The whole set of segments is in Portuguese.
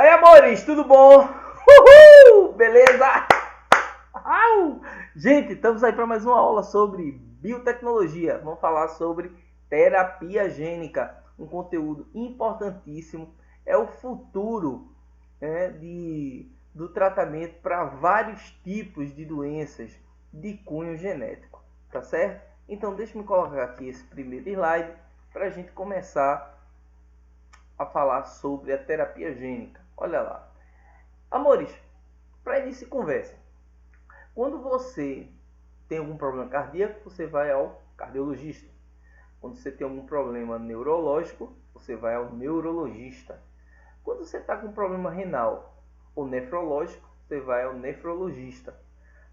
Aí, amores, tudo bom? Uhul! Beleza? Au! Gente, estamos aí para mais uma aula sobre biotecnologia. Vamos falar sobre terapia gênica, um conteúdo importantíssimo. É o futuro do tratamento para vários tipos de doenças de cunho genético, tá certo? Então, deixa eu colocar aqui esse primeiro slide para a gente começar a falar sobre a terapia gênica. Olha lá. Amores, para início de conversa, quando você tem algum problema cardíaco, você vai ao cardiologista. Quando você tem algum problema neurológico, você vai ao neurologista. Quando você está com um problema renal ou nefrológico, você vai ao nefrologista.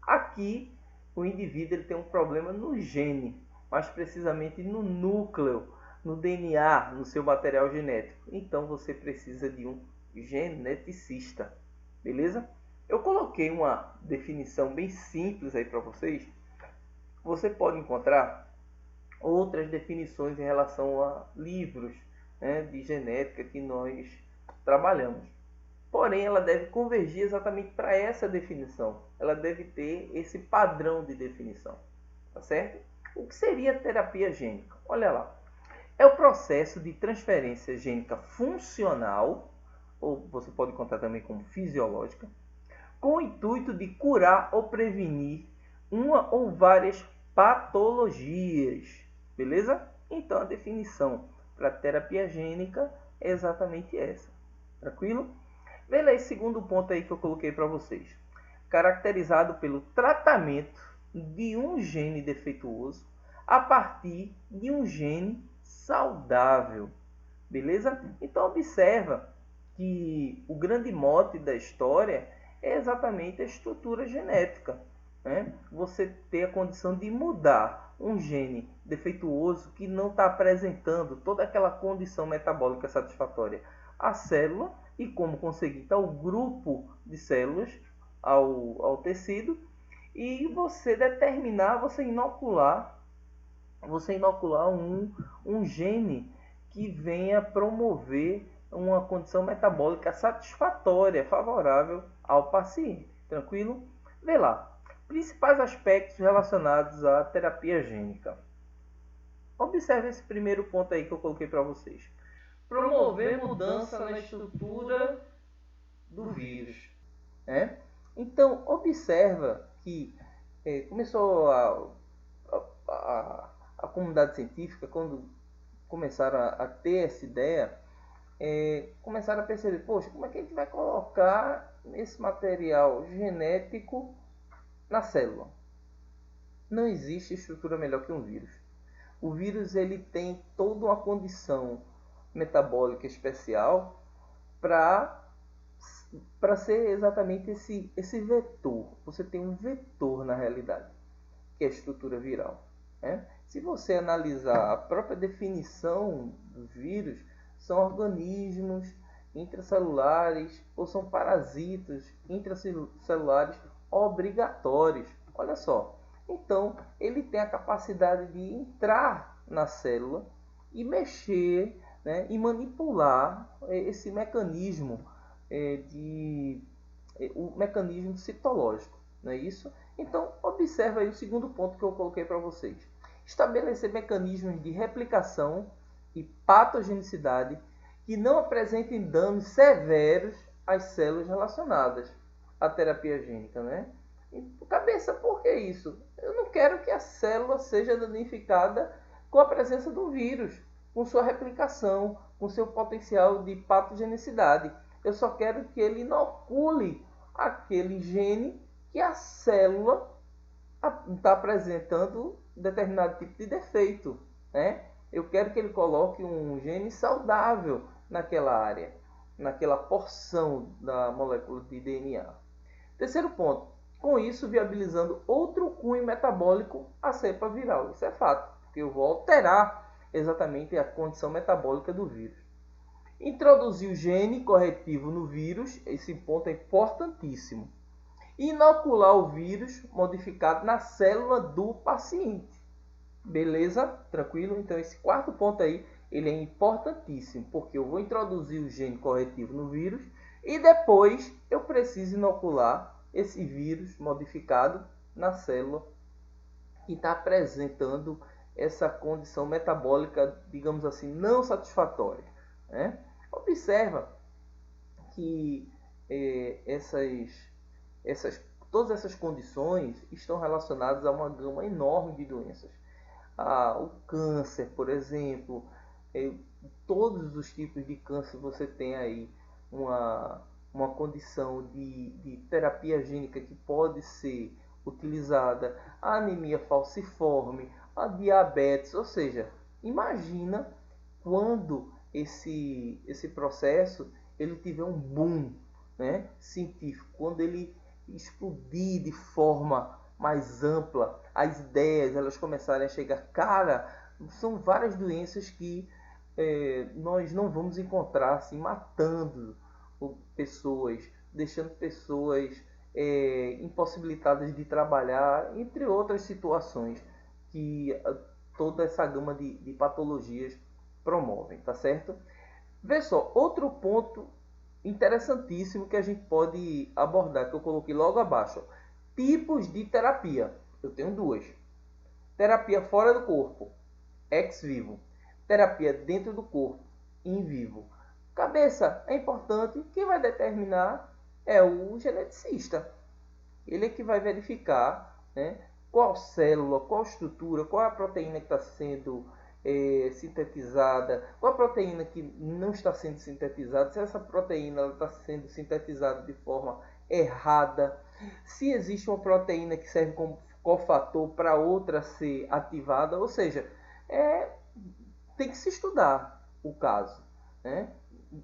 Aqui, o indivíduo ele tem um problema no gene, mais precisamente no núcleo, no DNA, no seu material genético. Então, você precisa de um geneticista. Beleza? Eu coloquei uma definição bem simples aí para vocês. Você pode encontrar outras definições em relação a livros de genética que nós trabalhamos. Porém, ela deve convergir exatamente para essa definição. Ela deve ter esse padrão de definição. Tá certo? O que seria terapia gênica? Olha lá. É o processo de transferência gênica funcional, ou você pode contar também como fisiológica, com o intuito de curar ou prevenir uma ou várias patologias. Beleza? Então, a definição para terapia gênica é exatamente essa. Tranquilo? Veja esse segundo ponto aí que eu coloquei para vocês. Caracterizado pelo tratamento de um gene defeituoso a partir de um gene saudável. Beleza? Então, observa que o grande mote da história é exatamente a estrutura genética. Você ter a condição de mudar um gene defeituoso que não está apresentando toda aquela condição metabólica satisfatória à célula e como conseguir tal grupo de células ao tecido e você determinar, você inocular um gene que venha promover uma condição metabólica satisfatória, favorável ao paciente. Tranquilo? Vê lá. Principais aspectos relacionados à terapia gênica. Observe esse primeiro ponto aí que eu coloquei para vocês. Promover mudança na estrutura do vírus. Então, observa que começou a comunidade científica, quando começaram a ter essa ideia, começaram a perceber, poxa, como é que a gente vai colocar esse material genético na célula? Não existe estrutura melhor que um vírus. O vírus ele tem toda uma condição metabólica especial para ser exatamente esse vetor. Você tem um vetor na realidade, que é a estrutura viral. Se você analisar a própria definição do vírus, são organismos intracelulares ou são parasitas intracelulares obrigatórios. Olha só. Então, ele tem a capacidade de entrar na célula e mexer, e manipular esse mecanismo, o mecanismo citológico. Não é isso? Então, observa aí o segundo ponto que eu coloquei para vocês. Estabelecer mecanismos de replicação e patogenicidade que não apresentem danos severos às células relacionadas à terapia gênica. Cabeça, por que isso? Eu não quero que a célula seja danificada com a presença do vírus, com sua replicação, com seu potencial de patogenicidade. Eu só quero que ele inocule aquele gene que a célula está apresentando determinado tipo de defeito. Eu quero que ele coloque um gene saudável naquela área, naquela porção da molécula de DNA. Terceiro ponto, com isso viabilizando outro cunho metabólico à cepa viral. Isso é fato, porque eu vou alterar exatamente a condição metabólica do vírus. Introduzir o gene corretivo no vírus, esse ponto é importantíssimo. Inocular o vírus modificado na célula do paciente. Beleza? Tranquilo? Então esse quarto ponto aí, ele é importantíssimo, porque eu vou introduzir o gene corretivo no vírus E depois eu preciso inocular esse vírus modificado na célula que está apresentando essa condição metabólica, digamos assim, não satisfatória, né? Observa que todas essas condições estão relacionadas a uma gama enorme de doenças. O câncer, por exemplo, todos os tipos de câncer você tem aí uma condição de terapia gênica que pode ser utilizada, a anemia falciforme, a diabetes, ou seja, imagina quando esse processo ele tiver um boom, né, científico, quando ele explodir de forma mais ampla, as ideias elas começarem a chegar. Cara, são várias doenças que nós não vamos encontrar assim, matando pessoas, deixando pessoas impossibilitadas de trabalhar, entre outras situações que toda essa gama de patologias promovem, tá certo? Vê só, outro ponto interessantíssimo que a gente pode abordar, que eu coloquei logo abaixo. Tipos de terapia. Eu tenho duas. Terapia fora do corpo, ex vivo. Terapia dentro do corpo, in vivo. Cabeça, é importante, quem vai determinar é o geneticista. Ele é que vai verificar, né, qual célula, qual estrutura, qual a proteína que está sendo sintetizada, qual a proteína que não está sendo sintetizada, se essa proteína está sendo sintetizada de forma errada, se existe uma proteína que serve como cofator para outra ser ativada, ou seja, tem que se estudar o caso, né?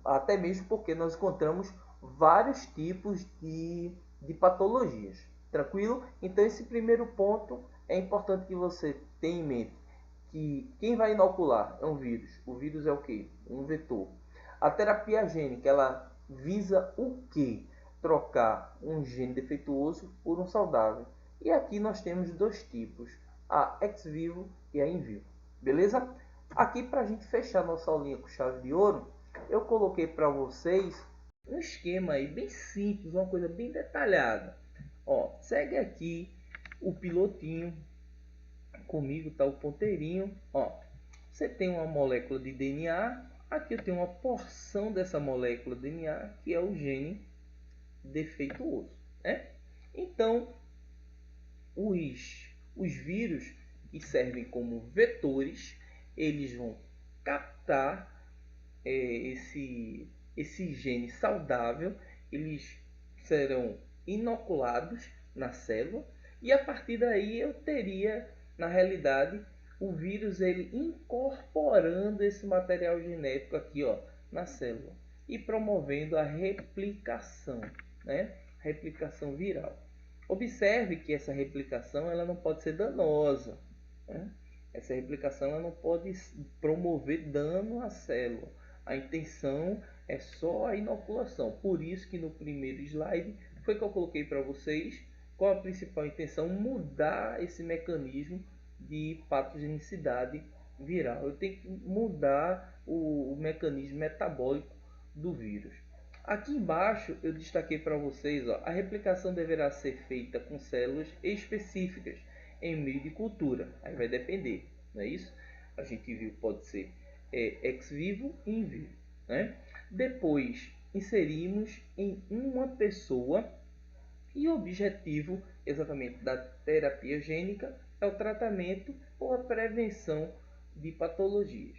Até mesmo porque nós encontramos vários tipos de patologias, tranquilo? Então esse primeiro ponto é importante que você tenha em mente, que quem vai inocular é um vírus. O vírus é o quê? Um vetor. A terapia gênica, ela visa o quê? Trocar um gene defeituoso por um saudável. E aqui nós temos dois tipos, a ex vivo e a in vivo. Beleza? Aqui para a gente fechar nossa aulinha com chave de ouro, eu coloquei para vocês um esquema aí bem simples, uma coisa bem detalhada. Ó, segue aqui o pilotinho. Comigo está o ponteirinho. Ó, você tem uma molécula de DNA. Aqui eu tenho uma porção dessa molécula de DNA que é o gene defeituoso, né? Então, os vírus que servem como vetores, eles vão captar esse gene saudável, eles serão inoculados na célula e a partir daí eu teria, na realidade, o vírus ele incorporando esse material genético aqui, ó, na célula e promovendo a replicação, né? Replicação viral. Observe que essa replicação ela não pode ser danosa, né? Essa replicação ela não pode promover dano à célula. A intenção é só a inoculação. Por isso que no primeiro slide foi que eu coloquei para vocês qual a principal intenção: mudar esse mecanismo de patogenicidade viral. Eu tenho que mudar o mecanismo metabólico do vírus. Aqui embaixo eu destaquei para vocês, ó, a replicação deverá ser feita com células específicas em meio de cultura. Aí vai depender, não é isso? A gente viu, pode ser ex vivo e in vivo, né? Depois inserimos em uma pessoa e o objetivo exatamente da terapia gênica é o tratamento ou a prevenção de patologias,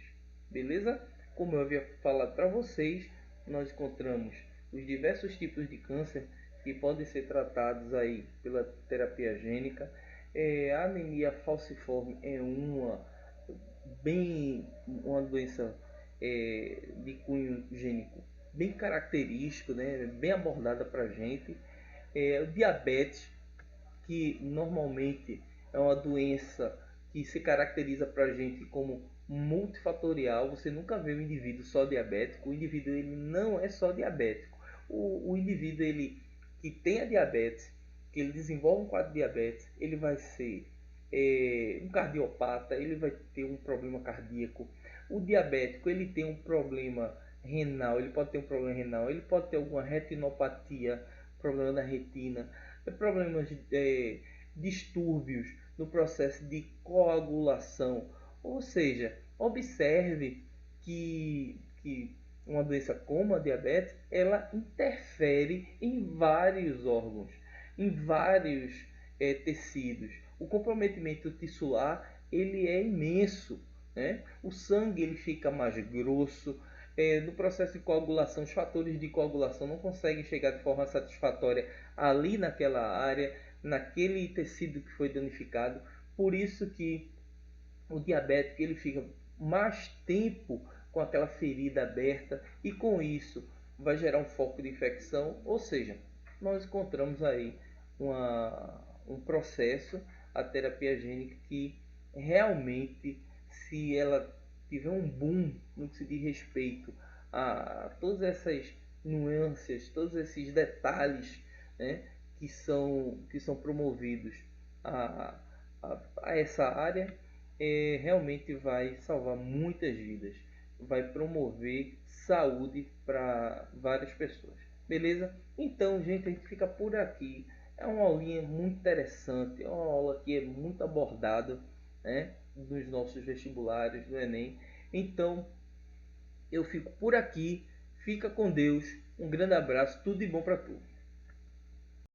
beleza? Como eu havia falado para vocês, nós encontramos os diversos tipos de câncer que podem ser tratados aí pela terapia gênica. A anemia falciforme é uma doença de cunho gênico bem característico, né? Bem abordada para a gente. O diabetes, que normalmente é uma doença que se caracteriza para a gente como multifatorial. Você nunca vê um indivíduo só diabético. O indivíduo ele não é só diabético. O indivíduo ele que tem a diabetes, que ele desenvolve um quadro de diabetes, ele vai ser um cardiopata, ele vai ter um problema cardíaco. O diabético ele tem um problema renal, ele pode ter um problema renal, ele pode ter alguma retinopatia, problema da retina, problemas distúrbios no processo de coagulação. Ou seja, observe que uma doença como a diabetes, ela interfere em vários órgãos, em vários tecidos. O comprometimento tissular ele é imenso, né? O sangue ele fica mais grosso. No processo de coagulação, os fatores de coagulação não conseguem chegar de forma satisfatória ali naquela área, naquele tecido que foi danificado. Por isso que o diabético ele fica mais tempo com aquela ferida aberta e com isso vai gerar um foco de infecção. Ou seja, nós encontramos aí um processo, a terapia gênica, que realmente, se ela tiver um boom no que se diz respeito a todas essas nuances, todos esses detalhes, né, que são promovidos a, a essa área, realmente vai salvar muitas vidas, vai promover saúde para várias pessoas. Beleza? Então, gente, a gente fica por aqui. É uma aulinha muito interessante, é uma aula que é muito abordada, né, nos nossos vestibulares do Enem. Então, eu fico por aqui. Fica com Deus. Um grande abraço. Tudo de bom para tu.